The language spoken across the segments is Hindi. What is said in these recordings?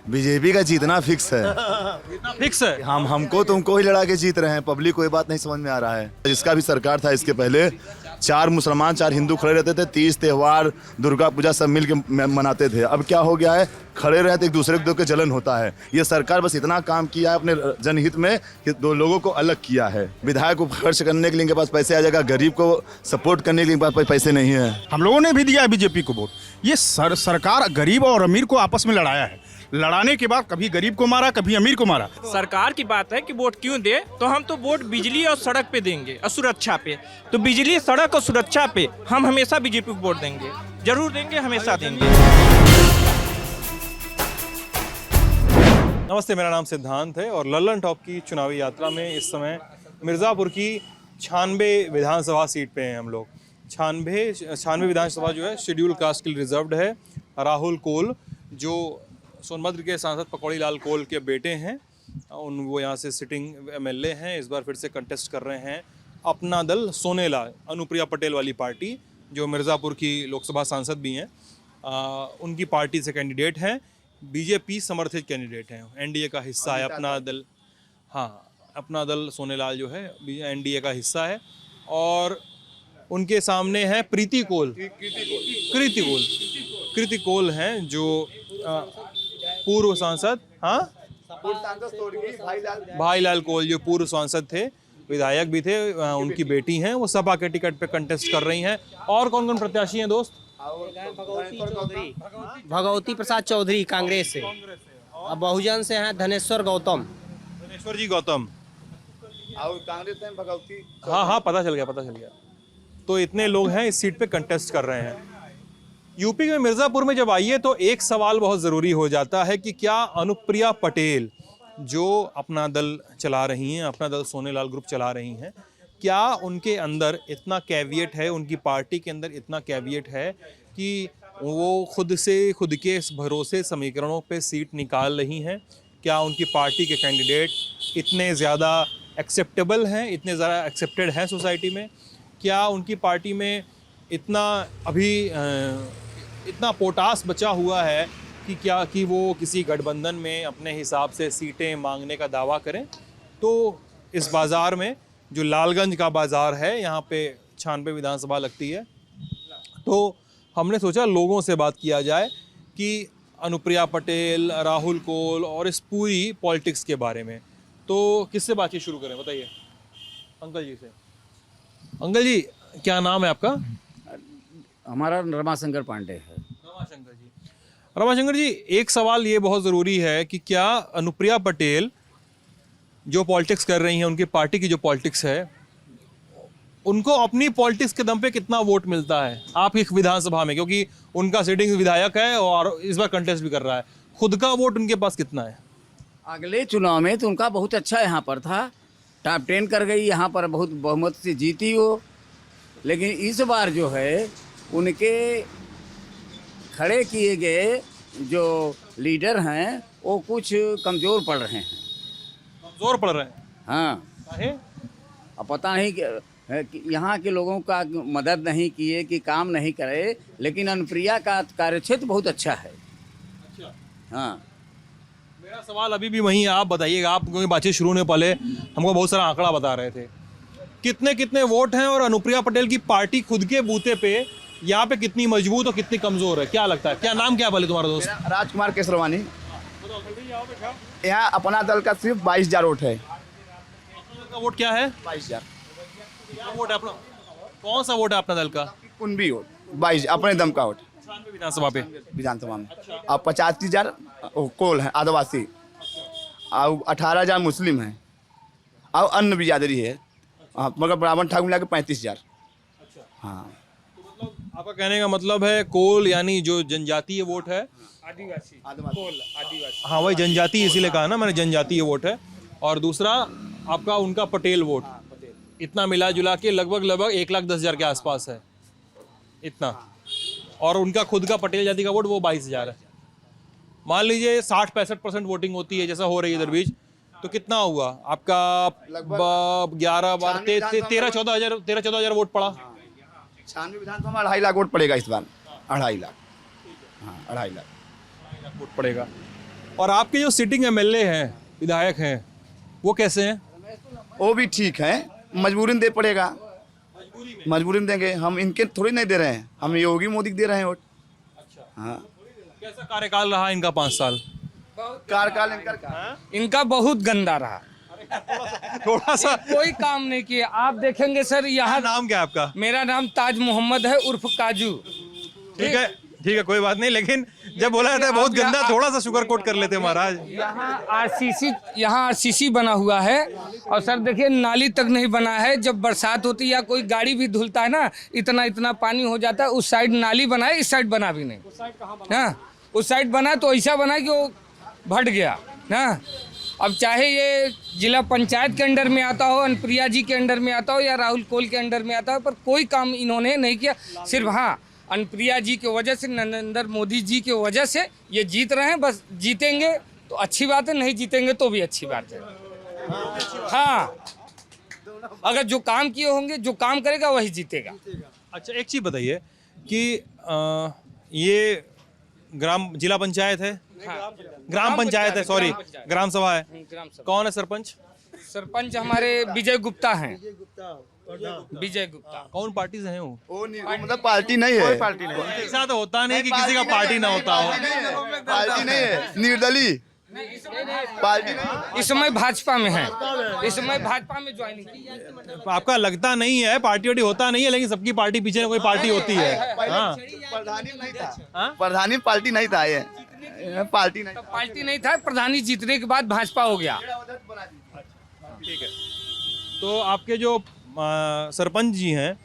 बीजेपी का जीतना फिक्स है। इतना फिक्स है। हमको तुमको ही लड़ा के जीत रहे हैं, पब्लिक को ये बात नहीं समझ में आ रहा है। जिसका भी सरकार था इसके पहले 4 मुसलमान 4 हिंदू खड़े रहते थे, 30 त्योहार दुर्गा पूजा सब मिल के मनाते थे। अब क्या हो गया है, खड़े रहते एक दूसरे के जलन होता है। ये सरकार बस इतना काम किया है अपने जनहित में कि 2 लोगों को अलग किया है। विधायक को खर्च करने के लिए इनके पास पैसे आ जाएगा, गरीब को सपोर्ट करने के लिए इनके पास पैसे नहीं है। हम लोगों ने भी दिया है बीजेपी को वोट। ये सरकार गरीब और अमीर को आपस में लड़ाया है। लड़ाने के बाद कभी गरीब को मारा, कभी अमीर को मारा। सरकार की बात है कि वोट क्यों दे, तो हम तो वोट बिजली और सड़क पे देंगे और सुरक्षा पे। तो बिजली, सड़क और सुरक्षा पे हम हमेशा बीजेपी को वोट देंगे, जरूर देंगे, हमेशा देंगे। नमस्ते, मेरा नाम सिद्धांत है और लल्लन टॉप की चुनावी यात्रा में इस समय मिर्ज़ापुर की 96 विधानसभा सीट पे हैं हम लोग। 96 विधानसभा जो है शेड्यूल कास्ट के लिए रिजर्व्ड है। राहुल कोल जो सोनभद्र के सांसद पकौड़ी लाल कोल के बेटे हैं, वो यहाँ से सिटिंग एमएलए हैं, इस बार फिर से कंटेस्ट कर रहे हैं। अपना दल सोनेला, अनुप्रिया पटेल वाली पार्टी जो मिर्ज़ापुर की लोकसभा सांसद भी हैं, उनकी पार्टी से कैंडिडेट हैं। बीजेपी समर्थित कैंडिडेट हैं, एनडीए का हिस्सा है अपना दल। हाँ, अपना दल सोनेलाल जो है एनडीए का हिस्सा है। और उनके सामने है कृति कोल हैं जो पूर्व सांसद, हाँ, भाईलाल कोल जो पूर्व सांसद थे, विधायक भी थे, उनकी बेटी हैं, वो सपा के टिकट पे कंटेस्ट कर रही हैं। और कौन कौन प्रत्याशी हैं दोस्त? भगवती प्रसाद चौधरी कांग्रेस से, और बहुजन से हैं धनेश्वर जी गौतम। और कांग्रेस में भगवती। हाँ, पता चल गया। तो इतने लोग हैं इस सीट पे कंटेस्ट कर रहे हैं। यूपी में मिर्ज़ापुर में जब आइए तो एक सवाल बहुत ज़रूरी हो जाता है कि क्या अनुप्रिया पटेल जो अपना दल चला रही हैं, अपना दल सोनेलाल ग्रुप चला रही हैं, क्या उनके अंदर इतना कैविएट है, उनकी पार्टी के अंदर इतना कैविएट है कि वो खुद के भरोसे समीकरणों पे सीट निकाल रही हैं? क्या उनकी पार्टी के कैंडिडेट इतने ज़्यादा एक्सेप्टेबल हैं, इतने ज़्यादा एक्सेप्टेड हैं सोसाइटी में? क्या उनकी पार्टी में इतना पोटास बचा हुआ है कि वो किसी गठबंधन में अपने हिसाब से सीटें मांगने का दावा करें? तो इस बाज़ार में, जो लालगंज का बाज़ार है, यहाँ पे 96 विधानसभा लगती है, तो हमने सोचा लोगों से बात किया जाए कि अनुप्रिया पटेल, राहुल कोल और इस पूरी पॉलिटिक्स के बारे में। तो किससे बातचीत शुरू करें, बताइए? अंकल जी से। अंकल जी, क्या नाम है आपका? हमारा रमाशंकर पांडे है। रमाशंकर जी, एक सवाल ये बहुत ज़रूरी है कि क्या अनुप्रिया पटेल जो पॉलिटिक्स कर रही हैं, उनकी पार्टी की जो पॉलिटिक्स है, उनको अपनी पॉलिटिक्स के दम पे कितना वोट मिलता है आपकी विधानसभा में? क्योंकि उनका सिटिंग विधायक है और इस बार कंटेस्ट भी कर रहा है। खुद का वोट उनके पास कितना है? अगले चुनाव में तो उनका बहुत अच्छा यहाँ पर था, टॉप 10 कर गई, यहाँ पर बहुत बहुमत से जीती वो। लेकिन इस बार जो है उनके खड़े किए गए जो लीडर हैं वो कुछ कमज़ोर पड़ रहे हैं। कमज़ोर पड़ रहे हैं? हाँ, अब पता नहीं कि यहाँ के लोगों का मदद नहीं किए कि काम नहीं करे, लेकिन अनुप्रिया का कार्यक्षेत्र बहुत अच्छा है। अच्छा। हाँ, मेरा सवाल अभी भी वही है, आप बताइएगा। आप क्योंकि बातचीत शुरू होने पहले हमको बहुत सारा आंकड़ा बता रहे थे, कितने वोट हैं और अनुप्रिया पटेल की पार्टी खुद के बूते पे यहाँ पे कितनी मजबूत और कितनी कमजोर है? क्या लगता है? क्या नाम क्या पहले तुम्हारा दोस्त? राजकुमार केसरवानी। यहाँ अपना दल का सिर्फ 22,000 वोट है। का वोट क्या है? 22,000 वोट है अपना। कौन सा वोट है अपना दल का? कुंभी वोट 22 अपने दम का वोट विधानसभा पे, विधानसभा में। अब 85,000 कोल है आदिवासी, और 18,000 मुस्लिम है, और अन्य बिरादरी है, मगर ब्राह्मण ठाकुर मिला के 35,000। हाँ, आपका कहने का मतलब है कोल यानी जो जनजातीय वोट है, आदिवासी। हाँ वही जनजातीय, इसीलिए कहा ना मैंने, जनजातीय वोट है। और दूसरा आपका उनका पटेल वोट, इतना मिला जुला के लगभग 1,10,000 के आसपास है, इतना। और उनका खुद का पटेल जाति का वोट वो 22,000 है। मान लीजिए 60-65% वोटिंग होती है जैसा हो रही है इधर बीच, तो कितना हुआ आपका? 13-14 हज़ार वोट पड़ा। 96 विधानसभा में 2.5 लाख वोट पड़ेगा इस बार। 2.5 लाख। हाँ, 2.5 लाख वोट पड़ेगा। और आपके जो सिटिंग एमएलए हैं, विधायक हैं, वो कैसे हैं? वो भी ठीक है, मजबूरी में दे पड़ेगा, मजबूरी में देंगे। हम इनके थोड़ी नहीं दे रहे हैं, हम योगी मोदी को दे रहे हैं वोट। हाँ, कैसा कार्यकाल रहा इनका 5 साल? कार्यकाल इनका बहुत गंदा रहा, थोड़ा सा। कोई काम नहीं किया। आप देखेंगे सर यहाँ, नाम क्या है आपका? मेरा नाम ताज मोहम्मद है उर्फ काजू। ठीक है, ठीक है, कोई बात नहीं, लेकिन जब बोला जाता है बहुत गंदा, थोड़ा सा शुगर कोट कर लेते हैं महाराज। यहाँ आरसीसी बना हुआ है, और सर देखिए नाली तक नहीं बना है। जब बरसात होती है या कोई गाड़ी भी धुलता है ना, इतना इतना पानी हो जाता है। उस साइड नाली बना है, इस साइड बना भी नहीं। हाँ, उस साइड बना तो ऐसा बना कि वो भट गया ना। अब चाहे ये जिला पंचायत के अंडर में आता हो, अनुप्रिया जी के अंडर में आता हो, या राहुल कोल के अंडर में आता हो, पर कोई काम इन्होंने नहीं किया। सिर्फ हाँ, अनुप्रिया जी की वजह से, नरेंद्र मोदी जी की वजह से ये जीत रहे हैं। बस जीतेंगे तो अच्छी बात है, नहीं जीतेंगे तो भी अच्छी बात है। हाँ, अगर जो काम किए होंगे, जो काम करेगा वही जीतेगा। अच्छा, एक चीज़ बताइए कि ये जिला पंचायत है, ग्राम पंचायत है, सॉरी, ग्राम सभा है, कौन है सरपंच? सरपंच हमारे विजय गुप्ता हैं। विजय गुप्ता कौन पार्टी से हैं वो? मतलब पार्टी नहीं है, पार्टी नहीं, ऐसा तो होता नहीं कि किसी का पार्टी ना होता हो। पार्टी नहीं है, निर्दलीय पार्टी नहीं। इस समय भाजपा में है, इस समय भाजपा में ज्वाइनिंग की। आपका लगता नहीं है, पार्टी वार्टी होता नहीं है, लेकिन सबकी पार्टी पीछे कोई पार्टी होती है। हाँ, प्रधानी नहीं था, प्रधानी पार्टी नहीं था, ये पार्टी नहीं, पार्टी नहीं था। प्रधानी जीतने के बाद भाजपा हो गया। ठीक है। तो आपके जो सरपंच जी हैं,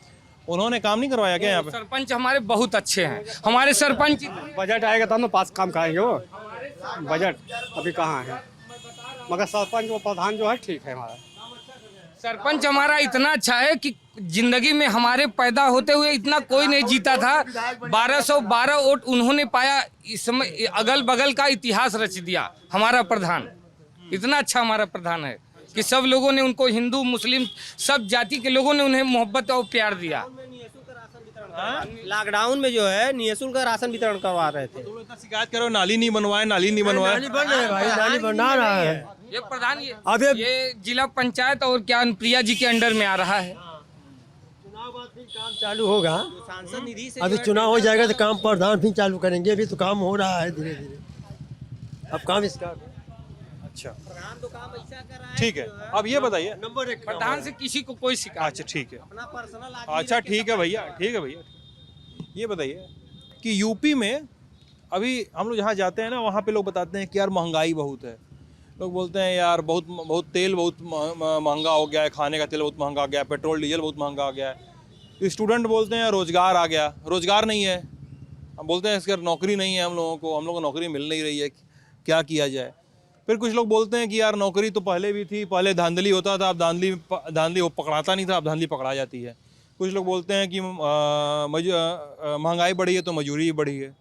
उन्होंने काम नहीं करवाया क्या यहाँ पे? सरपंच हमारे बहुत अच्छे हैं। हमारे सरपंच, बजट आएगा तब ना पास काम करेंगे वो। बजट अभी कहाँ है, मगर सरपंच वो प्रधान जो है ठीक है हमारा। सरपंच हमारा इतना अच्छा है कि जिंदगी में हमारे पैदा होते हुए इतना कोई नहीं जीता था। 1212 वोट उन्होंने पाया। इस समय अगल बगल का इतिहास रच दिया हमारा प्रधान। इतना अच्छा हमारा प्रधान है कि सब लोगों ने उनको, हिंदू मुस्लिम सब जाति के लोगों ने उन्हें मोहब्बत और प्यार दिया। लॉकडाउन में जो है निःशुल्क राशन वितरण करवा रहे थे। तो इतना शिकायत करो, नाली नहीं बनवाए, नाली नहीं बनवाए। बन रहे भाई, नाली बना रहा है। ये प्रधान, ये जिला पंचायत और क्या अनुप्रिया जी के अंडर में आ रहा है। चुनाव बाद फिर काम चालू होगा, सांसद निधि से अभी चुनाव हो जाएगा तो काम प्रधान फिर चालू करेंगे। अभी तो काम हो रहा है धीरे धीरे, अब काम इसका। अच्छा, प्रधान तो काम ऐसा कर रहा है। ठीक है। अब ये बताइए, नंबर 1 प्रधान से किसी को कोई शिकायत। अच्छा ठीक है, अपना पर्सनल अच्छा ठीक है भैया, ठीक है भैया। ये बताइए कि यूपी में अभी हम लोग जहाँ जाते हैं ना, वहाँ पे लोग बताते हैं कि यार महंगाई बहुत है। लोग बोलते हैं यार बहुत तेल बहुत महंगा हो गया है, खाने का तेल बहुत महंगा हो गया है, पेट्रोल डीजल बहुत महंगा हो गया है। स्टूडेंट बोलते हैं रोज़गार आ गया, रोज़गार नहीं है। हम बोलते हैं इसका नौकरी नहीं है, हम लोगों को नौकरी मिल नहीं रही है, क्या किया जाए। फिर कुछ लोग बोलते हैं कि यार नौकरी तो पहले भी थी, पहले धांधली होता था, अब धांधली वो पकड़ाता नहीं था, अब धांधली पकड़ा जाती है। कुछ लोग बोलते हैं कि महंगाई बढ़ी है तो मजदूरी भी बढ़ी है।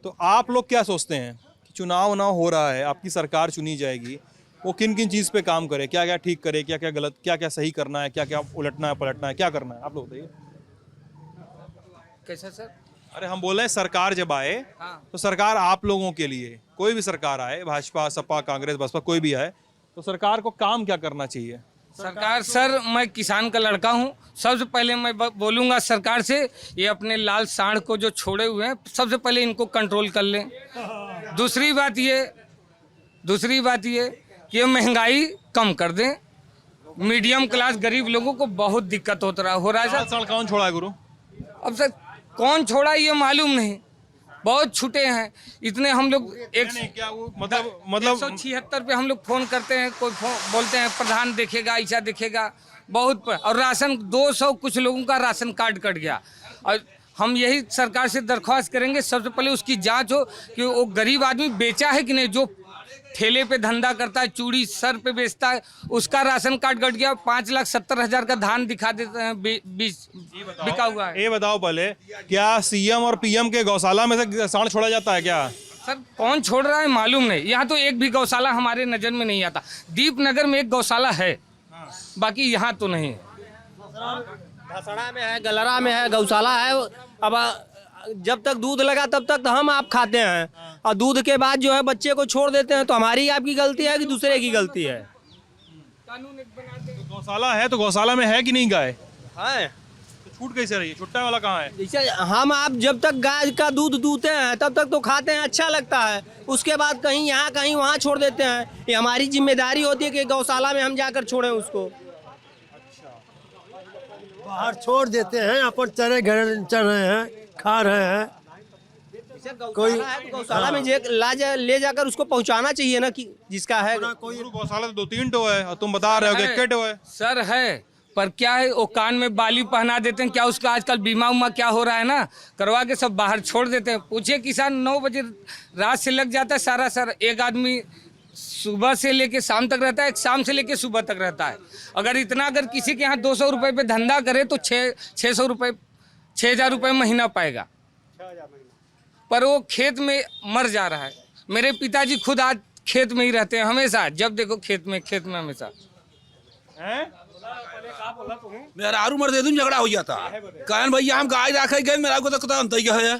तो आप लोग क्या सोचते हैं कि चुनाव हो रहा है, आपकी सरकार चुनी जाएगी, वो किन किन चीज़ पे काम करे, क्या क्या ठीक करे, क्या क्या गलत, क्या क्या सही करना है, क्या क्या उलटना है पलटना है, क्या करना है, आप लोग बताइए। कैसा सर? अरे हम बोल रहे हैं सरकार जब आए तो सरकार आप लोगों के लिए, कोई भी सरकार आए, भाजपा सपा कांग्रेस बसपा कोई भी आए, तो सरकार को काम क्या करना चाहिए? सरकार, सर मैं किसान का लड़का हूं। सबसे पहले मैं बोलूंगा सरकार से, ये अपने लाल सांड को जो छोड़े हुए हैं, सबसे पहले इनको कंट्रोल कर लें। दूसरी बात ये कि ये महंगाई कम कर दें। मीडियम क्लास गरीब लोगों को बहुत दिक्कत हो रहा है सर। साल कौन छोड़ा है गुरु? अब सर कौन छोड़ा ये मालूम नहीं, बहुत छूटे हैं। इतने हम लोग क्या वो मतलब 176 पे हम लोग फोन करते हैं, कोई बोलते हैं प्रधान देखेगा, ऐसा देखेगा, बहुत और राशन 200 कुछ लोगों का राशन कार्ड कट गया। और हम यही सरकार से दरख्वास्त करेंगे, सबसे पहले उसकी जांच हो कि वो गरीब आदमी बेचा है कि नहीं। जो ठेले पे धंधा करता है, चूड़ी सर पे बेचता है, उसका राशन कार्ड कट गया। 5,70,000 का धान दिखा देते हैं बिका हुआ है। ये बताओ पहले, क्या सीएम और पीएम के गौशाला में से सांड छोड़ा जाता है क्या? सर कौन छोड़ रहा है मालूम नहीं। यहाँ तो एक भी गौशाला हमारे नज़र में नहीं आता। दीपनगर में एक गौशाला है, बाकी यहाँ तो नहीं है। धसड़ा में है, गलरा में है, गौशाला है। अब जब तक दूध लगा तब तक तो हम आप खाते हैं, और दूध के बाद जो है बच्चे को छोड़ देते हैं, तो हमारी आपकी गलती है कि दूसरे की गलती है? तो गौशाला है, तो गौशाला में है कि नहीं गाय? है। तो छूट कैसे रही है? छुट्टा वाला कहाँ है? जैसे हम आप जब तक गाय का दूध दूते हैं तब तक तो खाते हैं, अच्छा लगता है। उसके बाद कहीं यहाँ कहीं वहाँ छोड़ देते हैं। ये हमारी जिम्मेदारी होती है कि गौशाला में हम जाकर छोड़ें उसको। बाहर छोड़ देते हैं, अपन चरे घर चल रहे हैं, खा रहे हैं। कोई गौशाला में ले जाकर उसको पहुंचाना चाहिए ना, कि जिसका है। कोई गौशाला तो 2-3 टो है और तुम बता रहे हो कि 1 टो है। सर है, पर क्या है, वो कान में बाली पहना देते हैं। क्या उसका आजकल बीमा उमा क्या हो रहा है ना, करवा के सब बाहर छोड़ देते हैं। पूछे किसान 9 बजे रात से लग जाता है सारा। सर एक आदमी सुबह से लेके शाम तक रहता है, एक शाम से लेके सुबह तक रहता है। अगर किसी के यहाँ 200 रुपये पे धंधा करे तो 600 रुपये 6000 रुपये महीना पाएगा, पर वो खेत में मर जा रहा है। मेरे पिताजी खुद आज खेत में ही रहते हैं हमेशा, जब देखो खेत में हमेशा। मेरा आरू मर दे दूं झगड़ा हो जाता। कहन भैया हम गाय रखे गए, मेरा को तो कता अंत ही है।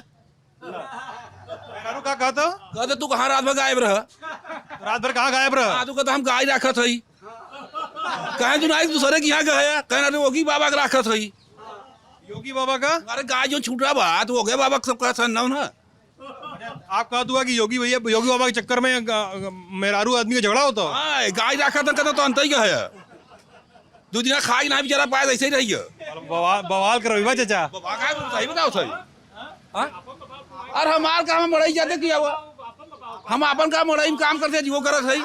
आरू का कहता? कहते तू कहाँ रात भर गायब रह? रात भर कहाँ गायब रहा? तू कहता हम गाय रखत हई। कहें तू नहीं दूसरे के यहाँ गया, कहना योगी बाबा के रखत हई। योगी बाबा का? अरे गाय जो छूट रहा बात हो गया, बाबा सब कहता ना ना। आप कहा हुआ कि योगी बाबा के चक्कर में मेरारू आदमी का झगड़ा होता? हाँ, गाय रखत कहता तो अंत ही है। 2 दिन खाई ना बेचारा पाए ऐसे ही रही। बवाल कर रही चाचा। सही बताओ सही। और हमार काम मड़ाई जाते किया हुआ, हम अपन काम मड़ाई में काम करते वो करत है।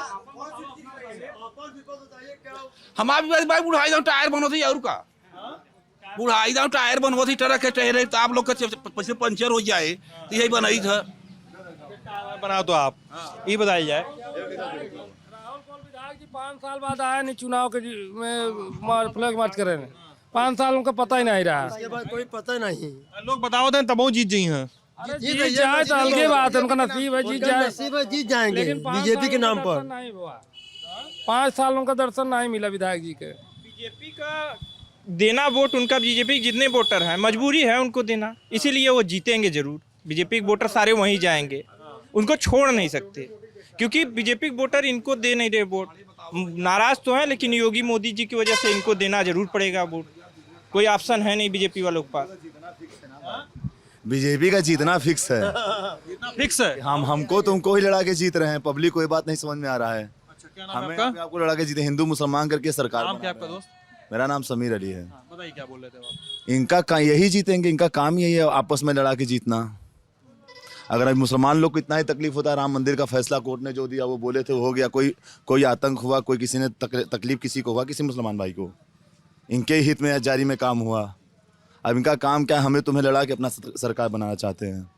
हमार भी भाई बुढ़ाई दाऊ टायर बनो थी और का बुढ़ाई दाऊ टायर बनवो थी ट्रक के टहरे, तो आप लोग का पैसे पंचर हो जाए तो यही बनाई था। बना तो आप ये बताइए जाए। 5 साल बाद आया नहीं चुनाव के में फ्लैग मार्च करे, 5 साल उनका पता ही नहीं रहा। इसके बाद कोई पता नहीं। लोग बताओ थे तब जीत गई हैं। जीत जाए तो अलगे बात है, उनका नसीब है, जीत जाए। नसीब है, जीत जाएंगे बीजेपी के नाम पर। 5 साल उनका दर्शन नहीं मिला विधायक जी के। बीजेपी का देना वोट, उनका बीजेपी के जितने वोटर हैं मजबूरी है उनको देना, इसीलिए वो जीतेंगे जरूर। बीजेपी के वोटर सारे वहीं जाएंगे, उनको छोड़ नहीं सकते, क्योंकि बीजेपी के वोटर इनको दे नहीं रहे वोट। नाराज तो हैं, लेकिन योगी मोदी जी की वजह से इनको देना जरूर पड़ेगा वोट। कोई ऑप्शन है नहीं बीजेपी वालों के पास। बीजेपी का जीतना फिक्स है। फिक्स है? हमको तुमको ही लड़ा के जीत रहे हैं। पब्लिक कोई बात नहीं समझ में आ रहा है। हमें आपको लड़ा के जीते, हिंदू मुसलमान करके सरकार। नाम क्या आपका दोस्त? मेरा नाम समीर अली है। बताइए क्या बोल रहे थे आप? इनका यही जीतेंगे, इनका काम यही है आपस में लड़ा के जीतना। अगर अब मुसलमान लोग को इतना ही तकलीफ होता है, राम मंदिर का फैसला कोर्ट ने जो दिया वो बोले थे वो हो गया। कोई आतंक हुआ, कोई किसी ने तकलीफ किसी को हुआ, किसी मुसलमान भाई को, इनके हित में जारी में काम हुआ। अब इनका काम क्या है, हमें तुम्हें लड़ा के अपना सरकार बनाना चाहते हैं।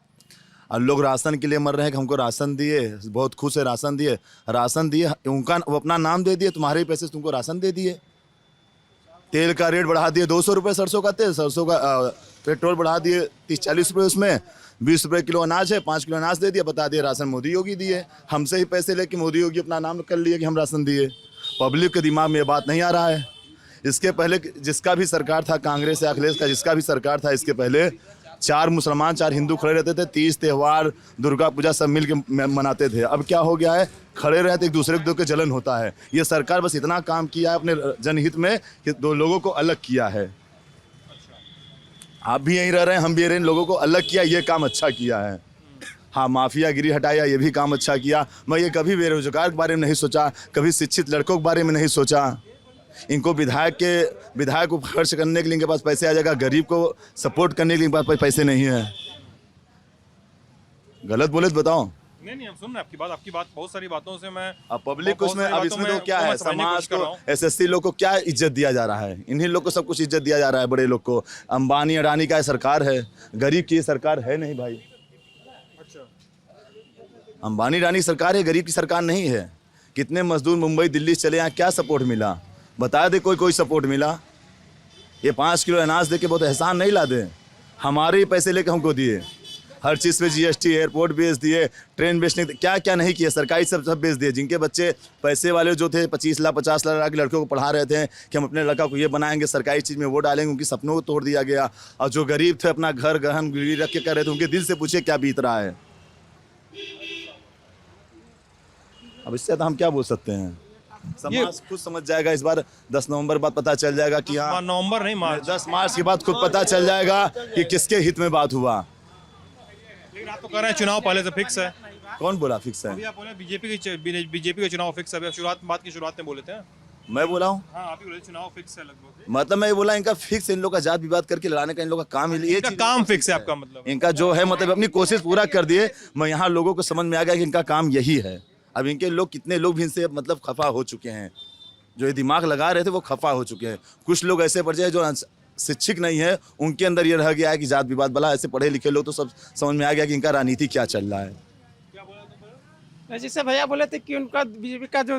अब लोग राशन के लिए मर रहे हैं कि हमको राशन दिए, बहुत खुश है राशन दिए, उनका वो अपना नाम दे दिए, तुम्हारे ही पैसे से तुमको राशन दे दिए। तेल का रेट बढ़ा दिए, 200 रुपये सरसों का तेल, सरसों का पेट्रोल बढ़ा दिए 30-40 रुपये, उसमें 20 रुपये किलो अनाज है, 5 किलो अनाज दे दिया, बता दिए राशन मोदी योगी दिए। हमसे ही पैसे लेके मोदी योगी अपना नाम कर लिए कि हम राशन दिए। पब्लिक के दिमाग में ये बात नहीं आ रहा है। इसके पहले जिसका भी सरकार था, कांग्रेस या अखिलेश का जिसका भी सरकार था, इसके पहले 4 मुसलमान 4 हिंदू खड़े रहते थे, 30 त्यौहार दुर्गा पूजा सब मिल के मनाते थे। अब क्या हो गया है, खड़े रहते एक दूसरे के जलन होता है। ये सरकार बस इतना काम किया है अपने जनहित में कि 2 लोगों को अलग किया है। आप भी यहीं रह रहे हैं, हम भी रहे हैं, लोगों को अलग किया, ये काम अच्छा किया है। हाँ, माफियागिरी हटाया, ये भी काम अच्छा किया। मैं ये कभी बेरोजगार के बारे में नहीं सोचा, कभी शिक्षित लड़कों के बारे में नहीं सोचा। इनको विधायक को खर्च करने के लिए इनके पास पैसे आ जाएगा, गरीब को सपोर्ट करने के लिए इनके पास पैसे नहीं है। गलत बोले तो बताओ। नहीं, हम सुन रहे हैं आपकी बात बहुत सारी बातों से मैं अब पब्लिक को इसमें, अब इसमें तो क्या है, समाज को, एसएससी लोग को क्या इज्जत दिया जा रहा है, इन्हीं लोग को सब कुछ इज्जत दिया जा रहा है। बड़े लोग को, अंबानी अडानी का सरकार है, गरीब की सरकार है नहीं भाई। अंबानी अडानी सरकार है, गरीब की सरकार नहीं है। कितने मजदूर मुंबई दिल्ली चले, यहाँ क्या सपोर्ट मिला बता दे, कोई सपोर्ट मिला? ये 5 किलो अनाज दे के बहुत एहसान नहीं ला दे, हमारे ही पैसे लेके हमको दिए। हर चीज़ पे GST, एयरपोर्ट बेच दिए, ट्रेन बेचने, क्या क्या नहीं किया, सरकारी सब बेच दिए। जिनके बच्चे पैसे वाले जो थे 25 लाख 50 लाख के लड़कों को पढ़ा रहे थे कि हम अपने लड़का को ये बनाएंगे, सरकारी चीज़ में वो डालेंगे, उनकी सपनों को तोड़ दिया गया। और जो गरीब थे अपना घर गहन गिरवी रख के कर रहे थे, उनके दिल से पूछिए क्या बीत रहा है। अब इससे तो हम क्या बोल सकते हैं, समाज खुद समझ जाएगा। इस बार 10 नवंबर बाद पता चल जाएगा कि हाँ, नवंबर नहीं मार्च, 10 मार्च के बाद खुद पता चल जाएगा कि किसके हित में बात हुआ। लेकिन आप तो कह रहे हैं चुनाव पहले से फिक्स है। कौन बोला फिक्स है? अभी आप बोले बीजेपी का चुनाव फिक्स है। अभी बात की शुरुआत में बोले थे। मैं बोला हूँ? हाँ, आप ही बोले चुनाव फिक्स है लगभग। मतलब मैं ये बोला इनका फिक्स, इन लोग का जात विवाद करके लड़ाने का इन लोग का काम ही, ये काम फिक्स है आपका मतलब? इनका जो है मतलब अपनी कोशिश पूरा कर दिए। मैं यहाँ लोगों को समझ में आ गया कि इनका काम यही है। अब इनके लोग कितने लोग भी इनसे मतलब खफा हो चुके हैं, जो ये दिमाग लगा रहे थे वो खफा हो चुके हैं। कुछ लोग ऐसे पड़ जाए जो शिक्षित नहीं है, उनके अंदर ये रह गया है कि जात विवाद भला। ऐसे पढ़े लिखे लोग तो सब समझ में आ गया कि इनका राजनीति क्या चल रहा है। जैसे भैया बोले थे कि उनका बीजेपी का जो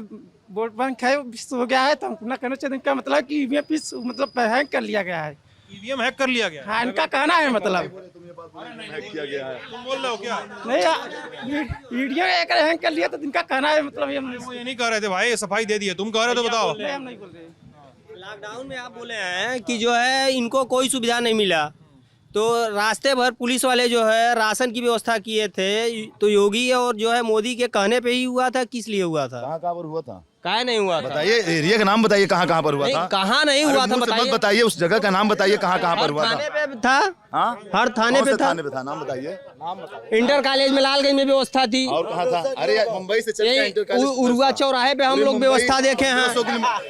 वोट बैंक है वो विश्व हो गया है, तो हमको ना कहना चाहिए। इनका मतलब कि ईवीएम मतलब हैक कर लिया गया है। ईवीएम हैक कर लिया गया? हाँ, इनका कहना है मतलब। किया गया है। तुम बोल रहे हो क्या? नहीं, वीडियो हैक कर लिया, तो इनका कहना है मतलब। ये नहीं कह रहे थे भाई, सफाई दे दी है। तुम कह रहे हो तो बताओ। हम नहीं बोल रहे। लॉकडाउन में आप बोले हैं कि जो है इनको कोई सुविधा नहीं मिला, तो रास्ते भर पुलिस वाले जो है राशन की व्यवस्था किए थे। तो योगी और जो है मोदी के कहने पे ही हुआ था, किस लिए हुआ था? कहाँ पर हुआ था? काहे नहीं हुआ था? बताइए, एरिया का नाम बताइए, कहाँ कहाँ पर हुआ था? कहाँ नहीं हुआ था बताइए। बताइए उस जगह का नाम बताइए, कहाँ कहाँ पर हुआ था? थाने पे था। हाँ, हर थाने पे था। थाने पे था, नाम बताइए। इंटर कॉलेज में लालगंज में व्यवस्था थी। और कहाँ था? अरे यार, मुंबई से चल के इंटर कॉलेज उरुआ चौराहे पे हम लोग व्यवस्था देखे हैं।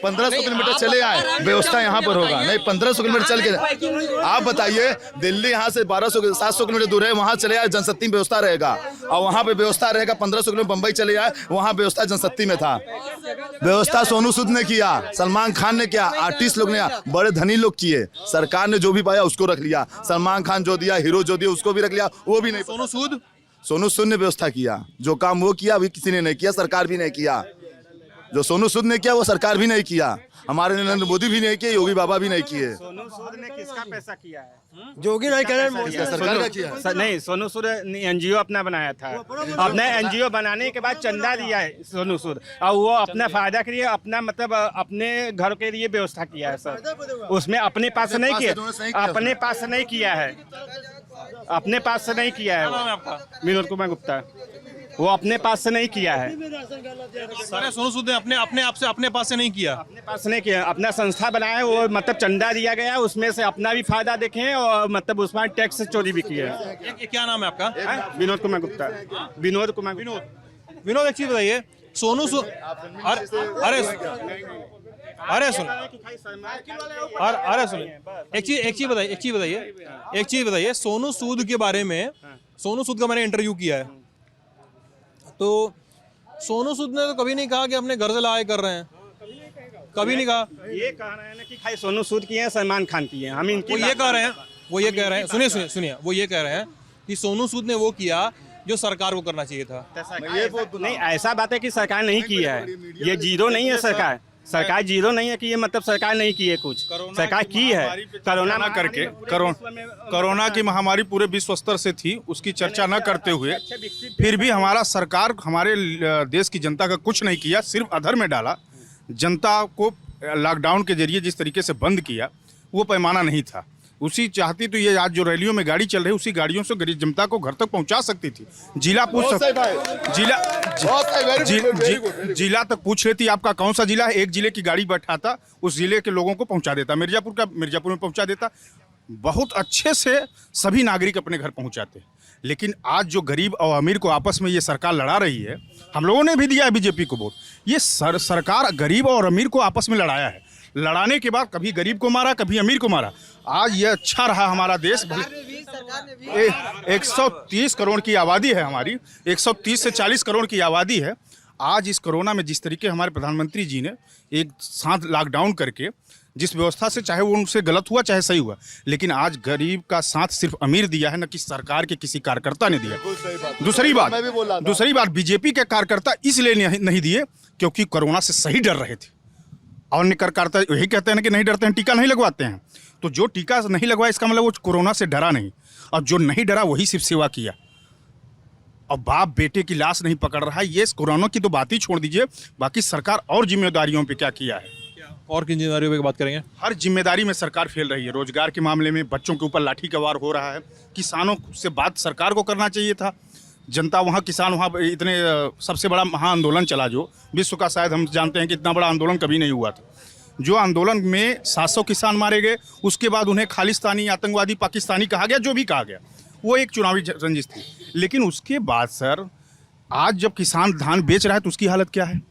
1500 किलोमीटर चले आए, व्यवस्था यहाँ पर होगा नहीं? 1500 किलोमीटर चल के आप बताइए, दिल्ली यहाँ से 700 किलोमीटर दूर है, वहाँ चले आए जनशक्ति में व्यवस्था रहेगा। और वहाँ पे व्यवस्था रहेगा 1500 किलोमीटर बम्बई चले आए, वहाँ व्यवस्था जनशक्ति में था। व्यवस्था सोनू सूद ने किया, सलमान खान ने किया, आर्टिस्ट लोग ने किया, बड़े धनी लोग किए। सरकार ने जो भी पाया उसको रख लिया। सलमान खान जो दिया, हीरो जो दिया उसको भी रख लिया, वो भी नहीं। सोनू सूद ने व्यवस्था किया, जो काम वो किया अभी किसी ने नहीं किया, सरकार भी नहीं किया। जो सोनू सूद ने किया वो सरकार भी नहीं किया, हमारे नरेंद्र मोदी भी नहीं किए, योगी बाबा भी नहीं किए। सोनू सूद ने किसका पैसा किया है? जोगी नहीं करे, सरकार का किया। नहीं, सोनू सूद ने एनजीओ अपना बनाया था। अपने एनजीओ बनाने के बाद चंदा दिया है सोनू सूद, और वो अपना फायदा के लिए, अपना मतलब अपने घर के लिए व्यवस्था किया है सर। उसमें अपने पास से नहीं किया, अपने पास से नहीं किया है, अपने पास से नहीं किया है। विनोद कुमार गुप्ता, वो अपने पास से नहीं किया है। सारे सोनू सूद ने अपने आप से अपने पास से नहीं किया, अपने पास नहीं किया। अपना संस्था बनाया है, वो मतलब चंदा दिया गया, उसमें से अपना भी फायदा देखे और मतलब उसमें टैक्स चोरी भी किया है। क्या नाम है आपका? विनोद कुमार गुप्ता। विनोद कुमार। विनोद, एक चीज बताइए, सोनू सूद, अरे सुन, अरे सुन, एक चीज बताइए, सोनू सूद के बारे में, सोनू सूद का मैंने इंटरव्यू किया है, तो सोनू सूद ने तो कभी नहीं कहा कि अपने घर से लाए कर रहे हैं, कभी नहीं कहा। ये कह रहे हैं ना कि खाली सोनू सूद की है, सलमान खान की है। हम इनकी वो ये कह रहे हैं, सुनिए, वो ये कह रहे हैं कि सोनू सूद ने वो किया जो सरकार को करना चाहिए था। नहीं, ऐसा बात है कि सरकार नहीं की है, ये जीरो नहीं है। सरकार जीरो नहीं है कि ये मतलब सरकार नहीं की है, कुछ सरकार की है। कोरोना ना करके, कोरोना की महामारी पूरे विश्व स्तर से थी, उसकी चर्चा न करते हुए फिर भी हमारा सरकार हमारे देश की जनता का कुछ नहीं किया, सिर्फ अधर में डाला। जनता को लॉकडाउन के जरिए जिस तरीके से बंद किया, वो पैमाना नहीं था। उसी चाहती तो ये आज जो रैलियों में गाड़ी चल रही, उसी गाड़ियों से गरीब जनता को घर तक पहुंचा सकती थी। जिला जिला तक पूछ लेती आपका कौन सा जिला है, एक जिले की गाड़ी बैठाता, उस जिले के लोगों को पहुंचा देता। मिर्जापुर में पहुंचा देता, बहुत अच्छे से सभी नागरिक अपने घर पहुंचाते। लेकिन आज जो गरीब और अमीर को आपस में ये सरकार लड़ा रही है, हम लोगों ने भी दिया है बीजेपी को वोट। ये सरकार गरीब और अमीर को आपस में लड़ाया है। लड़ाने के बाद कभी गरीब को मारा, कभी अमीर को मारा। आज ये अच्छा रहा हमारा देश। 130 करोड़ की आबादी है हमारी, 130 से 40 करोड़ की आबादी है। आज इस कोरोना में जिस तरीके हमारे प्रधानमंत्री जी ने एक साथ लॉकडाउन करके जिस व्यवस्था से, चाहे वो उनसे गलत हुआ चाहे सही हुआ, लेकिन आज गरीब का साथ सिर्फ अमीर दिया है, न कि सरकार के किसी कार्यकर्ता ने दिया। दूसरी बात बीजेपी के कार्यकर्ता इसलिए नहीं दिए क्योंकि कोरोना से सही डर रहे थे। और कार्यकर्ता यही कहते हैं कि नहीं डरते हैं, टीका नहीं लगवाते हैं। तो जो टीका नहीं लगवाया इसका मतलब वो कोरोना से डरा नहीं, और जो नहीं डरा वही सिर्फ सेवा किया। और बाप बेटे की लाश नहीं पकड़ रहा है। ये कोरोना की तो बात ही छोड़ दीजिए, बाकी सरकार और जिम्मेदारियों पे क्या किया है। और किन जिम्मेदारियों पे बात करेंगे? हर जिम्मेदारी में सरकार फेल रही है। रोजगार के मामले में बच्चों के ऊपर लाठी का वार हो रहा है। किसानों से बात सरकार को करना चाहिए था। जनता वहाँ, किसान वहाँ इतने सबसे बड़ा महाआंदोलन चला जो विश्व का, शायद हम जानते हैं कि इतना बड़ा आंदोलन कभी नहीं हुआ था। जो आंदोलन में 700 किसान मारे गए, उसके बाद उन्हें खालिस्तानी, आतंकवादी, पाकिस्तानी कहा गया, जो भी कहा गया, वो एक चुनावी रंजिश थी। लेकिन उसके बाद सर, आज जब किसान धान बेच रहा है तो उसकी हालत क्या है।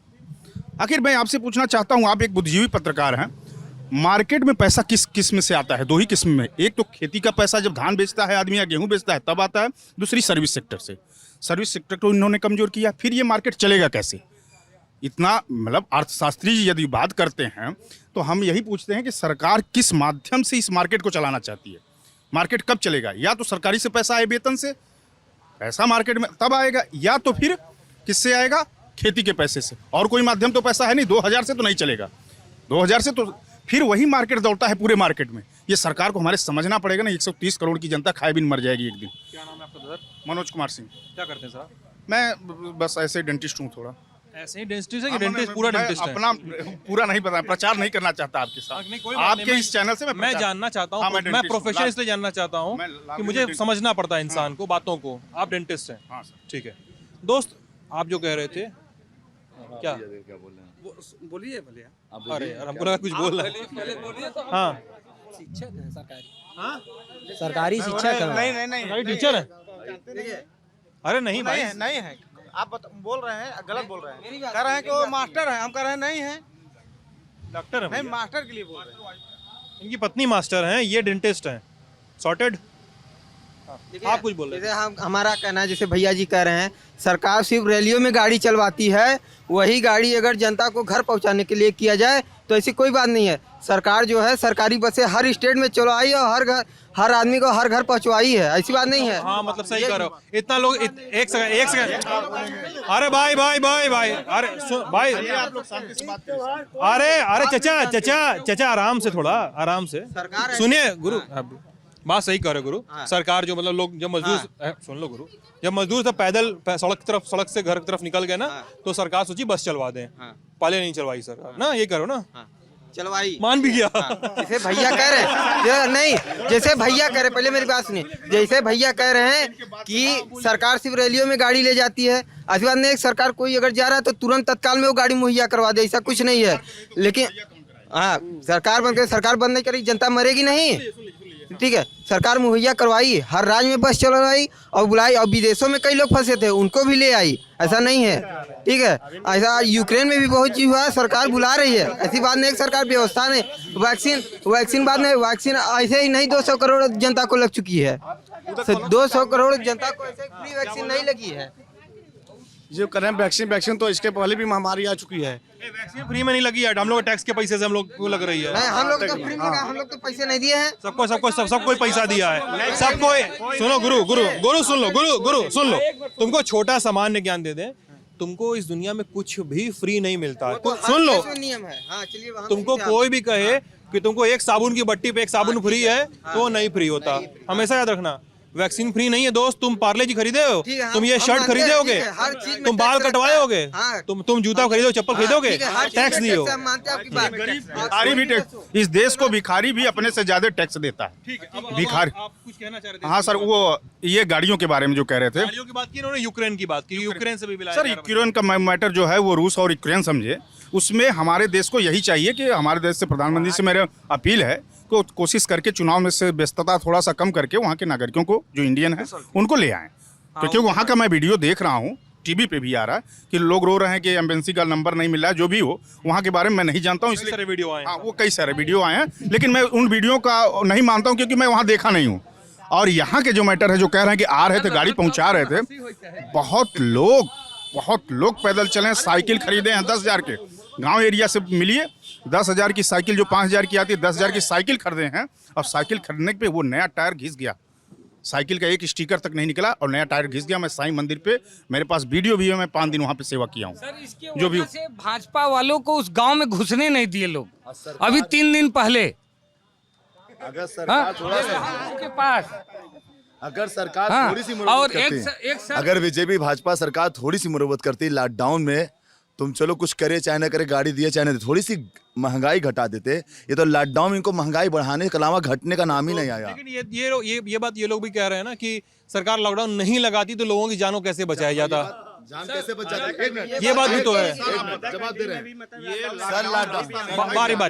आखिर मैं आपसे पूछना चाहता हूँ, आप एक बुद्धिजीवी पत्रकार हैं, मार्केट में पैसा किस किस्म से आता है? दो ही किस्म में, एक तो खेती का पैसा जब धान बेचता है आदमी या गेहूं बेचता है तब आता है, दूसरी सर्विस सेक्टर से। सर्विस सेक्टर को इन्होंने कमजोर किया, फिर ये मार्केट चलेगा कैसे? इतना मतलब अर्थशास्त्री जी यदि बात करते हैं तो हम यही पूछते हैं कि सरकार किस माध्यम से इस मार्केट को चलाना चाहती है। मार्केट कब चलेगा? या तो सरकारी से पैसा आए, वेतन से पैसा मार्केट में तब आएगा, या तो फिर किससे आएगा? खेती के पैसे से। और कोई माध्यम तो पैसा है नहीं। 2000 से तो नहीं चलेगा। 2000 से तो फिर वही मार्केट दौड़ता है पूरे मार्केट में। ये सरकार को हमारे समझना पड़ेगा ना। 130 करोड़ की जनता खाए बिन मर जाएगी एक दिन। क्या नाम है आपका ब्रदर? मनोज कुमार सिंह। क्या करते हैं सर? मैं बस ऐसे डेंटिस्ट हूँ थोड़ा। ऐसे ही डेंटिस्ट है कि डेंटिस्ट पूरा डेंटिस्ट है? अपना पूरा नहीं पता, प्रचार नहीं करना चाहता आपके साथ। आपके इस चैनल से मैं जानना चाहता हूँ, मैं प्रोफेशन इसलिए जानना चाहता हूँ कि मुझे समझना पड़ता है इंसान को, बातों को। आप डेंटिस्ट हैं? हाँ सर। ठीक है दोस्त, आप जो कह रहे थे क्या बोलिए बोलिए। अरे यार, हमको लगा कुछ बोल रहा है। हाँ, शिक्षक है सरकारी, सरकारी शिक्षक है। नहीं टीचर है। अरे नहीं भाई, नहीं है, आप बोल रहे हैं गलत बोल रहे हैं। कह रहे हैं कि वो मास्टर है, हम कह रहे हैं नहीं है, डॉक्टर है। नहीं मास्टर के लिए बोल रहे हैं। इनकी पत्नी मास्टर हैं, ये डेंटिस्ट हैं। सॉर्टेड। आप कुछ बोल रहे हैं? जैसे हमारा कहना है, जैसे भैया जी कह रहे हैं, सरकार सिर्फ रैलियों में गाड़ी चलवाती है, वही गाड़ी अगर जनता को घर पहुंचाने के लिए किया जाए तो ऐसी कोई बात नहीं है। सरकार जो है सरकारी बसें हर स्टेट में चलवाई और हर घर, हर आदमी को हर घर पहुंचवाई है, ऐसी बात नहीं है। हाँ मतलब सही कह रहे हो। इतना लोग एक सेकंड। अरे भाई भाई भाई भाई, अरे भाई, अरे चचा आराम से, थोड़ा आराम से सुनिए गुरु। बात सही कह रहे गुरु। सरकार जो मतलब लोग जब मजदूर, सुन लो गुरु, जब मजदूर सब पैदल सड़क से घर की तरफ निकल गए ना, तो सरकार सोची बस चलवा दें। पहले नहीं चलवाई सरकार ना, ये करो ना, चलवाई, मान भी गया। जैसे भैया कह रहे हैं, नहीं जैसे भैया कह रहे, पहले मेरी बात सुनिए, जैसे भैया कह रहे हैं कि सरकार सिर्फ रैलियों में गाड़ी ले जाती है, ऐसी बात नहीं। सरकार कोई अगर जा रहा है तो तुरंत तत्काल में वो गाड़ी मुहैया करवा दे, ऐसा कुछ नहीं है। लेकिन हाँ, सरकार बंद नहीं करेगी, जनता मरेगी नहीं, ठीक है। सरकार मुहैया करवाई, हर राज्य में बस चलवाई और बुलाई, और विदेशों में कई लोग फंसे थे उनको भी ले आई, ऐसा नहीं है, ठीक है। ऐसा यूक्रेन में भी बहुत चीज हुआ है, सरकार बुला रही है, ऐसी बात नहीं। सरकार व्यवस्था नहीं, वैक्सीन बाद में, वैक्सीन ऐसे ही नहीं 200 करोड़ जनता को लग चुकी है। 200 करोड़ जनता को ऐसे फ्री वैक्सीन नहीं लगी है। जो करें वैक्सीन तो इसके पहले भी महामारी आ चुकी है। वैक्सीन फ्री में नहीं लगी है, हम लोग टैक्स के पैसे से हम लोग को लग रही है। नहीं, हम लोग तो फ्री में, हम लोग तो पैसे नहीं दिए हैं। सबको पैसा दिया है, सबको। सुनो गुरु सुन लो, तुमको छोटा सामान्य ज्ञान दे दें, तुमको इस दुनिया में कुछ भी फ्री नहीं मिलता है। सुन लो, नियम है। हाँ, चलिए, तुमको कोई भी कहे कि तुमको एक साबुन की बट्टी पे एक साबुन फ्री है, तो नहीं फ्री होता। हमेशा याद रखना, वैक्सीन फ्री नहीं है दोस्त। तुम पार्ले जी खरीदे हो, तुम ये शर्ट खरीदे होगे, तुम बाल कटवाए होगे, तुम जूता खरीदो, चप्पल खरीदोगे, टैक्स दियो। भिखारी भी टैक्स, इस देश को भिखारी भी अपने से ज्यादा टैक्स देता है। भिखारी। आप कुछ कहना चाह रहे थे? हाँ सर, वो ये गाड़ियों के बारे में जो कह रहे थे, गाड़ियों की बात की उन्होंने, यूक्रेन की बात की, यूक्रेन से भी मिला सर। यूक्रेन का मैटर जो है वो रूस और यूक्रेन समझे, उसमें हमारे देश को यही चाहिए कि हमारे देश से प्रधानमंत्री से मेरा अपील है को कोशिश करके चुनाव में से व्यस्तता थोड़ा सा कम करके वहाँ के नागरिकों को जो इंडियन है उनको ले आएं, क्योंकि वहाँ का मैं वीडियो देख रहा हूँ, टीवी पे भी आ रहा है कि लोग रो रहे हैं कि एम्बेसी का नंबर नहीं मिल रहा है। जो भी हो, वहाँ के बारे में मैं नहीं जानता हूँ, इसलिए वीडियो आए। हाँ, वो कई सारे वीडियो आए हैं, लेकिन मैं उन वीडियो का नहीं मानता हूँ क्योंकि मैं वहाँ देखा नहीं हूँ। और यहाँ के जो मैटर है, जो कह रहे हैं कि आ रहे थे, गाड़ी पहुँचा रहे थे, बहुत लोग पैदल चले, साइकिल खरीदे हैं 10,000 के, गांव एरिया से मिलिए 10,000 की साइकिल जो 5,000 की आती है, 10,000 की साइकिल खरीदे हैं। और साइकिल खरीदने पे वो नया टायर घिस गया, साइकिल का एक स्टिकर तक नहीं निकला और नया टायर घिस गया। मैं साईं मंदिर पे, मेरे पास वीडियो भी है, मैं 5 दिन वहाँ पे सेवा किया हूँ। जो भी से भाजपा वालों को उस गांव में घुसने नहीं दिए लोग। अभी 3 दिन पहले अगर सरकार थोड़ा सा के पास अगर सरकार हाँ, थोड़ी सी और मुरव्वत करती, अगर बीजेपी भाजपा सरकार थोड़ी सी मुरव्वत करती लॉकडाउन में, तुम चलो कुछ करे चाहे ना करे, गाड़ी दिए चाहे ना दे, थोड़ी सी महंगाई घटा देते। ये तो लॉकडाउन में इनको महंगाई बढ़ाने के अलावा घटने का नाम ही नहीं आया। लेकिन ये बात ये लोग भी कह रहे हैं ना कि सरकार लॉकडाउन नहीं लगाती तो लोगों की जानों कैसे बचाया जाता। जान कैसे बच जाती है? एक मिनट, ये बात भी तो है। जवाब दे रहे हैं सर। लॉकडाउन बारी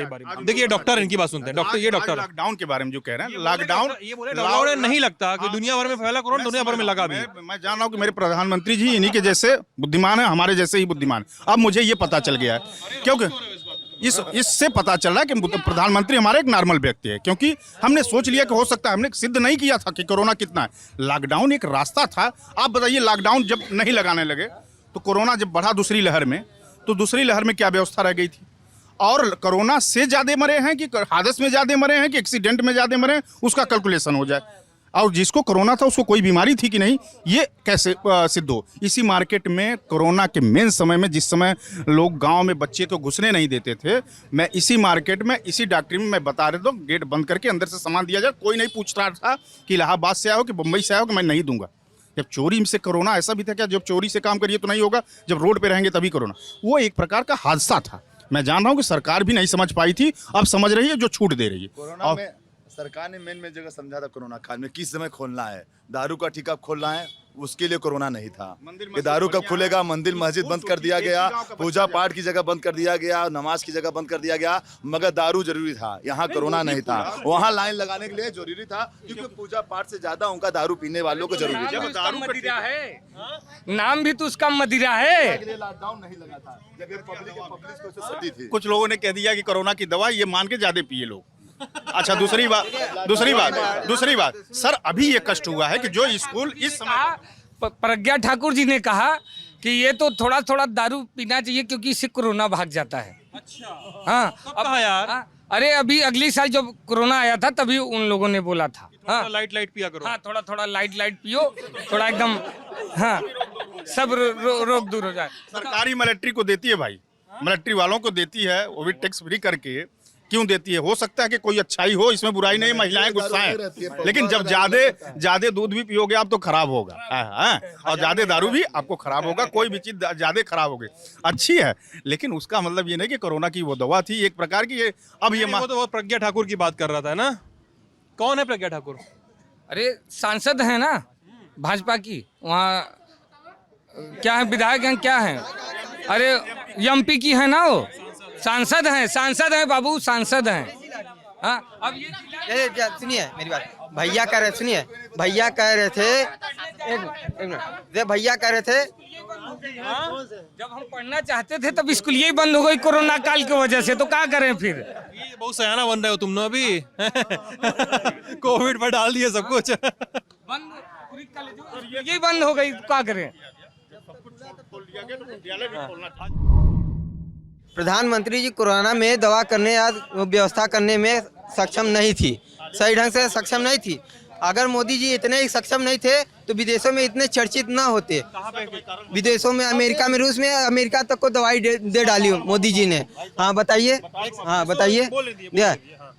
देखिए, डॉक्टर इनकी बात सुनते हैं। डॉक्टर, ये डॉक्टर लॉकडाउन के बारे में जो कह रहे हैं, लॉकडाउन ये बोले लॉकडाउन नहीं लगता कि दुनिया भर में फैला कोरोना, दुनिया भर में लगा भी। मैं जान रहा हूँ कि मेरे प्रधानमंत्री जी इन्हीं के जैसे बुद्धिमान है, हमारे जैसे ही बुद्धिमान। अब मुझे ये पता चल गया है, क्योंकि इससे पता चल रहा है कि प्रधानमंत्री हमारे एक नॉर्मल व्यक्ति है, क्योंकि हमने सोच लिया कि हो सकता है, हमने सिद्ध नहीं किया था कि कोरोना कितना है। लॉकडाउन एक रास्ता था। आप बताइए, लॉकडाउन जब नहीं लगाने लगे तो कोरोना जब बढ़ा दूसरी लहर में, तो दूसरी लहर में क्या व्यवस्था रह गई थी? और कोरोना से ज़्यादा मरे हैं कि हादस में ज़्यादा मरे हैं कि एक्सीडेंट में ज़्यादा मरे हैं, उसका कैलकुलेशन हो जाए। और जिसको कोरोना था उसको कोई बीमारी थी कि नहीं, ये कैसे सिद्ध हो? इसी मार्केट में कोरोना के मेन समय में, जिस समय लोग गांव में बच्चे तो घुसने नहीं देते थे, मैं इसी मार्केट में, इसी डॉक्टरी में मैं बता रहा हूँ, गेट बंद करके अंदर से सामान दिया जाए। कोई नहीं पूछ रहा था कि इलाहाबाद से आया हो कि मुंबई से आया हो कि मैं नहीं दूंगा। जब चोरी से कोरोना, ऐसा भी था क्या जब चोरी से काम करिए तो नहीं होगा, जब रोड पे रहेंगे तभी कोरोना? वो एक प्रकार का हादसा था। मैं जान रहा हूँ कि सरकार भी नहीं समझ पाई थी, अब समझ रही है, जो छूट दे रही है। कोरोना में सरकार ने मेन जगह समझा था कोरोना काल में किस समय खोलना है। दारू का ठेका खोलना है, उसके लिए कोरोना नहीं था कि दारू कब खुलेगा। मंदिर मस्जिद बंद कर दिया गया, पूजा पाठ की जगह बंद कर दिया गया, नमाज की जगह बंद कर दिया गया, मगर दारू जरूरी था। यहाँ कोरोना नहीं था, वहाँ लाइन लगाने के लिए जरूरी था, क्योंकि पूजा पाठ से ज्यादा उनका दारू पीने वालों को जरूरी था। दारू मदिरा है, नाम भी तो उसका मदिरा है। लॉकडाउन नहीं लगा था जब पब्लिक को सती थी। कुछ लोगों ने कह दिया कि कोरोना की दवा ये मान के ज्यादा पिए लोग। अच्छा, दूसरी बात सर, अभी ये कष्ट हुआ है कि जो स्कूल इस समय, प्रज्ञा ठाकुर जी ने कहा कि ये तो थोड़ा थोड़ा दारू पीना चाहिए क्योंकि इससे कोरोना भाग जाता है। अच्छा, हाँ, अब यार, अरे अभी अगली साल जब कोरोना आया था तभी उन लोगों ने बोला था, हाँ, लाइट पिया करो। हाँ, थोड़ा थोड़ा लाइट पियो, थोड़ा एकदम, हाँ, सब रोग दूर हो जाए। सरकारी मिलिट्री को देती है भाई, मिलिट्री वालों को देती है, वो भी टैक्स फ्री करके। क्यों देती है? हो सकता है कि कोई अच्छाई हो, इसमें बुराई नहीं, महिलाएं गुस्साएं, लेकिन जब ज्यादा दूध भी पियोगे आप तो खराब होगा, और ज्यादा दारू भी आपको खराब होगा, कोई भी चीज ज्यादा खराब होगी। अच्छी है, लेकिन उसका मतलब ये नहीं कि कोरोना की वो दवा थी एक प्रकार की। ये अब ये वो तो प्रज्ञा ठाकुर की बात कर रहा था ना। कौन है प्रज्ञा ठाकुर? अरे सांसद है ना भाजपा की, वहाँ क्या है, विधायक हैं, क्या है, अरे एमपी की है ना, वो सांसद हैं बाबू, सांसद हैं। हाँ, अब ये सुनिए मेरी बात, भैया कह रहे थे, सुनिए, भैया कह रहे थे, एक मिनट, भैया कह रहे थे, जब हम पढ़ना चाहते थे तब स्कूल यही बंद हो गई कोरोना काल की वजह से, तो क्या करें फिर? ये बहुत सयाना बन रहे हो तुम ना अभी। कोविड पर डाल दिए सब कुछ, यही बंद हो गई, क्या करें? प्रधानमंत्री जी कोरोना में दवा करने या व्यवस्था करने में सक्षम नहीं थी, सही ढंग से सक्षम नहीं थी। अगर मोदी जी इतने ही सक्षम नहीं थे तो विदेशों में इतने चर्चित ना होते। विदेशों में, अमेरिका में, रूस में, अमेरिका तक को दवाई दे डाली मोदी जी ने। हाँ बताइए, हाँ बताइए,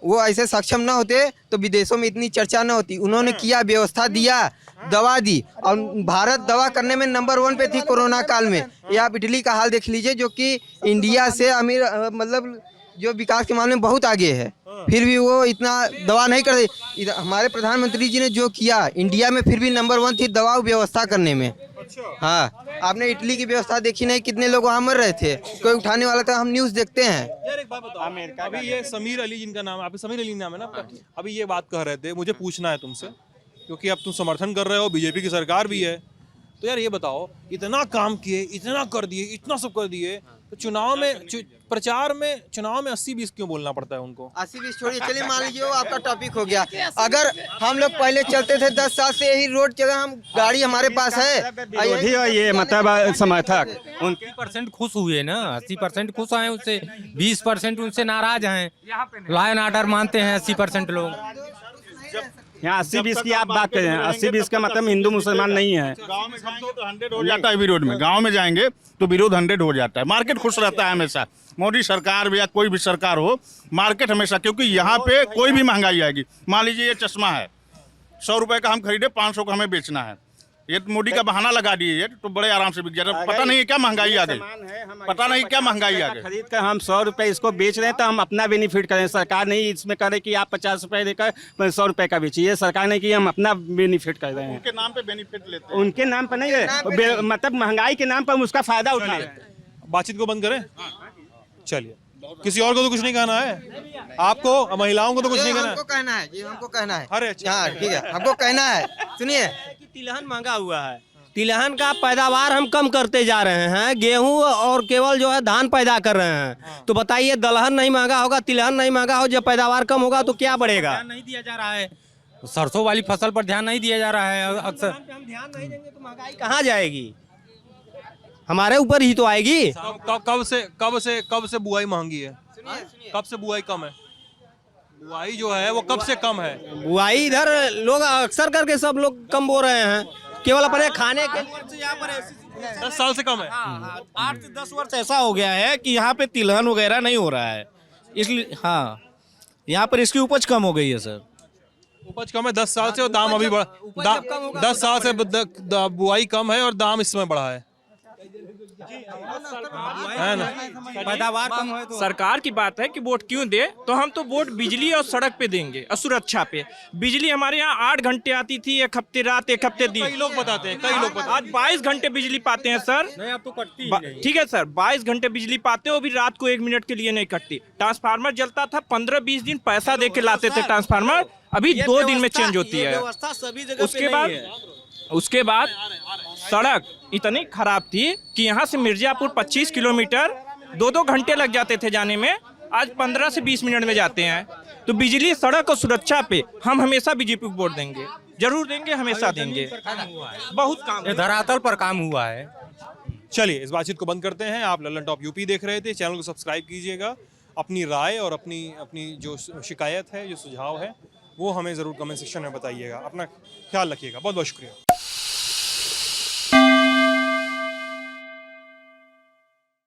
वो ऐसे सक्षम ना होते तो विदेशों में इतनी चर्चा ना होती। उन्होंने किया, व्यवस्था दिया, दवा दी, और भारत दवा करने में नंबर 1 पे थी कोरोना काल में। ये आप इटली का हाल देख लीजिए, जो कि इंडिया से अमीर, मतलब जो विकास के मामले में बहुत आगे है, फिर भी वो इतना दवा नहीं कर रही। हमारे प्रधानमंत्री जी ने जो किया, इंडिया में फिर भी नंबर 1 थी दवा व्यवस्था करने में। हाँ, आपने इटली की व्यवस्था देखी नहीं, कितने लोग वहाँ मर रहे थे, कोई उठाने वाला था, हम न्यूज़ देखते हैं। यार एक बात बताओ, अभी ये समीर अली जिनका नाम, आप समीर अली नाम है ना आपका, अभी ये बात कह रहे थे, मुझे पूछना है तुमसे, क्योंकि अब तुम समर्थन कर रहे हो, बीजेपी की सरकार भी है, तो यार ये बताओ, इतना काम किए, इतना कर दिए, इतना सब कर दिए, तो चुनाव में, प्रचार में, चुनाव में 80-20 क्यों बोलना पड़ता है उनको? 80-20 छोड़िए, चलिए मान लीजिए वो आपका टॉपिक हो गया। अगर हम लोग पहले चलते थे 10 साल से यही रोड जगह, हम गाड़ी हमारे पास है, विरोधी और ये मतलब समर्थक 80% खुश हुए ना, 80% खुश हैं उससे, 20% उनसे नाराज हैं। लॉ एंड ऑर्डर मानते हैं 80% लोग। यहाँ 80-20 की आप बात करें, 80-20 का मतलब हिंदू मुसलमान नहीं है। गांव में जाएंगे तो 100 हो जाता है विरोध में, गांव में जाएंगे तो विरोध 100 हो जाता है। मार्केट खुश रहता है हमेशा, मोदी सरकार या कोई भी सरकार हो, मार्केट हमेशा, क्योंकि यहाँ पे कोई भी महंगाई आएगी। मान लीजिए ये चश्मा है, 100 रुपए का हम खरीदे 500 का हमें बेचना है। ये तो मोदी का बहाना लगा दिए, ये तो बड़े आराम से बिक जाता। पता नहीं क्या महंगाई आ गई, पता नहीं क्या महंगाई आ गई। खरीद कर हम 100 रुपए इसको बेच रहे हैं तो हम अपना बेनिफिट करें। सरकार नहीं इसमें करे कि आप 50 रुपए देकर 100 रुपए का बेचिए। सरकार ने कि हम अपना बेनिफिट कर रहे हैं। उनके नाम पे बेनिफिट लेते हैं, उनके नाम पर नहीं है, मतलब महंगाई के नाम पर हम उसका फायदा उठा रहे हैं। बातचीत को बंद करें, चलिए। किसी और को तो कुछ नहीं कहना है, आपको महिलाओं को तो कुछ नहीं कहना है। हमको कहना है जी, हमको कहना है। अरे हाँ ठीक है, हमको कहना है। सुनिए, तिलहन महंगा हुआ है, तिलहन का पैदावार हम कम करते जा रहे हैं, गेहूं और केवल जो है धान पैदा कर रहे हैं। तो बताइए, दलहन नहीं महंगा होगा, तिलहन नहीं महंगा हो, जब पैदावार कम होगा तो क्या बढ़ेगा? नहीं दिया जा रहा है, सरसों वाली फसल पर ध्यान नहीं दिया जा रहा है अक्सर। हम ध्यान नहीं देंगे तो महंगाई कहाँ जाएगी? हमारे ऊपर ही तो आएगी। कब से बुआई महंगी है? कब से बुआई कम है? बुआई जो है वो कब से कम है? बुआई इधर लोग अक्सर करके सब लोग कम बो रहे हैं, केवल अपने खाने के। यहाँ पर 10 साल से कम है। 8 से 10 वर्ष ऐसा हो गया है कि यहाँ पे तिलहन वगैरह नहीं हो रहा है, इसलिए हाँ यहाँ पर इसकी उपज कम हो गई है सर। उपज कम है 10 साल से, और दाम अभी बढ़ा। 10 साल से बुआई कम है और दाम इस समय बढ़ा है ना। पैदावार कम है तो सरकार की बात है कि वोट क्यों दे, तो हम तो वोट बिजली और सड़क पे देंगे और सुरक्षा पे। बिजली हमारे यहाँ 8 घंटे आती थी, एक हफ्ते रात, एक हफ्ते दिन। कई लोग बताते हैं, कई लोग आज 22 घंटे बिजली पाते हैं सर। नहीं, अब तो कटती ही नहीं। ठीक है सर, 22 घंटे बिजली पाते हैं, वो भी रात को 1 मिनट के लिए नहीं कटती। ट्रांसफार्मर जलता था, 15-20 दिन पैसा दे के लाते थे ट्रांसफार्मर, अभी 2 दिन में चेंज होती है। उसके बाद सड़क इतनी खराब थी कि यहाँ से मिर्जापुर 25 किलोमीटर 2-2 घंटे लग जाते थे जाने में, आज 15 से 20 मिनट में जाते हैं। तो बिजली, सड़क और सुरक्षा पे हम हमेशा बीजेपी को वोट देंगे, जरूर देंगे, हमेशा देंगे। बहुत काम, धरातल पर काम हुआ है। चलिए इस बातचीत को बंद करते हैं। आप लल्लन टॉप यूपी देख रहे थे, चैनल को सब्सक्राइब कीजिएगा। अपनी राय और अपनी जो शिकायत है, जो सुझाव है, वो हमें ज़रूर कमेंट सेक्शन में बताइएगा। अपना ख्याल रखिएगा, बहुत बहुत शुक्रिया।